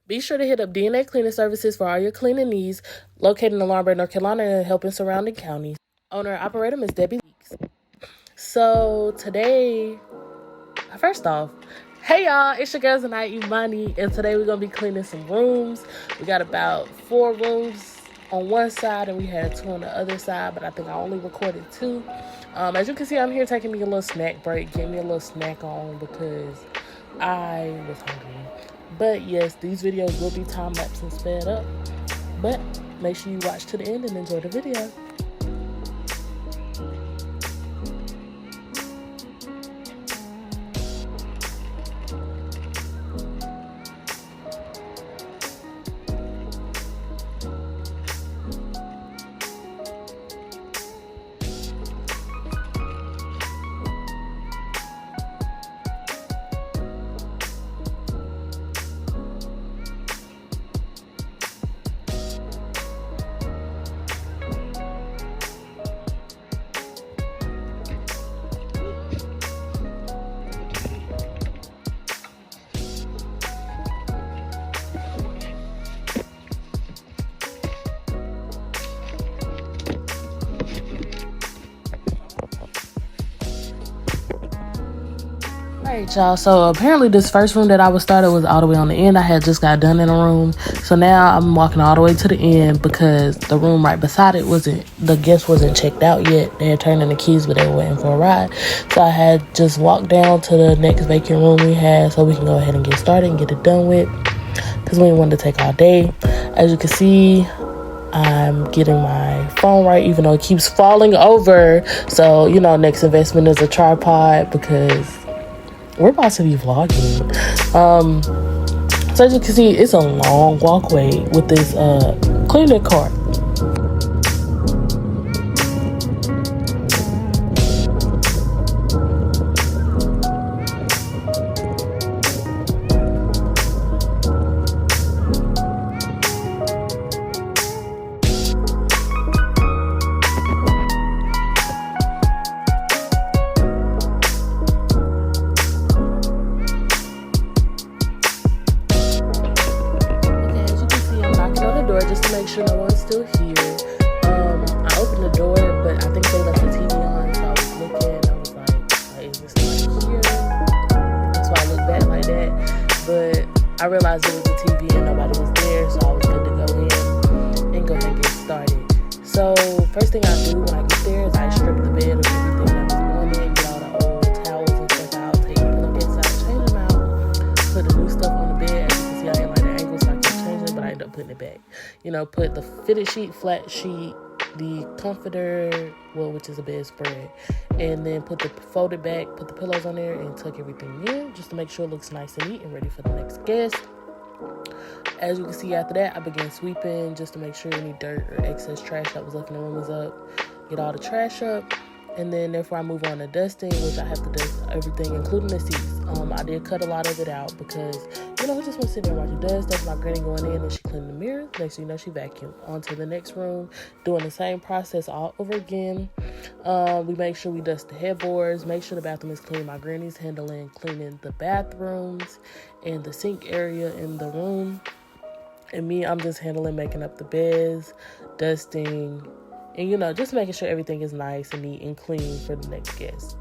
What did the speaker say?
Be sure to hit up DNA Cleaning Services for all your cleaning needs, located in Laurinburg, North Carolina, and helping surrounding counties. Owner and operator, Miss Debbie Leaks. So today, first off, hey y'all, it's your girl tonight, Imani, and today we're going to be cleaning some rooms. We got about 4 rooms on one side, and we had 2 on the other side, but I think I only recorded 2. As you can see, I'm here taking me a little snack break, getting me a little snack on because I was hungry. But yes, these videos will be time-lapse and sped up. But make sure you watch to the end and enjoy the video. Alright, y'all, so apparently this first room that I was started was all the way on the end. I had just got done in a room, so now I'm walking all the way to the end because the room right beside it the guest wasn't checked out yet. They had turned in the keys, but they were waiting for a ride, so I had just walked down to the next vacant room we had so we can go ahead and get started and get it done with, because we didn't want to take all day. As you can see, I'm getting my phone right, even though it keeps falling over. So, next investment is a tripod because we're about to be vlogging. So as you can see, it's a long walkway with this cleaning cart. Just to make sure no one's still here. I opened the door, but I think they left the TV on, so I was looking. I was like, is this like here? So I looked back like that, but I realized it was a TV and nobody was there, so I was good to go in and go ahead and get started. So first thing I do when I get there is I strip the bed of everything that was on it, get all the old towels and stuff out, take the pillowcases out, change them out, put the new stuff on the bed. As you can see, I didn't like the angle, so I kept changing it, but I ended up putting it back. Put the fitted sheet, flat sheet, the comforter, which is a bedspread, and then put the folded back, put the pillows on there, and tuck everything in just to make sure it looks nice and neat and ready for the next guest. As you can see, after that, I began sweeping just to make sure any dirt or excess trash that was left in the room was up, get all the trash up, and then therefore I move on to dusting, which I have to dust everything, including the seats. I did cut a lot of it out because, we just want to sit there and watch it dust. That's my granny going in and she cleaned the mirror. Next thing you know, she vacuumed. On to the next room, doing the same process all over again. We make sure we dust the headboards, make sure the bathroom is clean. My granny's handling cleaning the bathrooms and the sink area in the room. And me, I'm just handling making up the beds, dusting, and just making sure everything is nice and neat and clean for the next guest.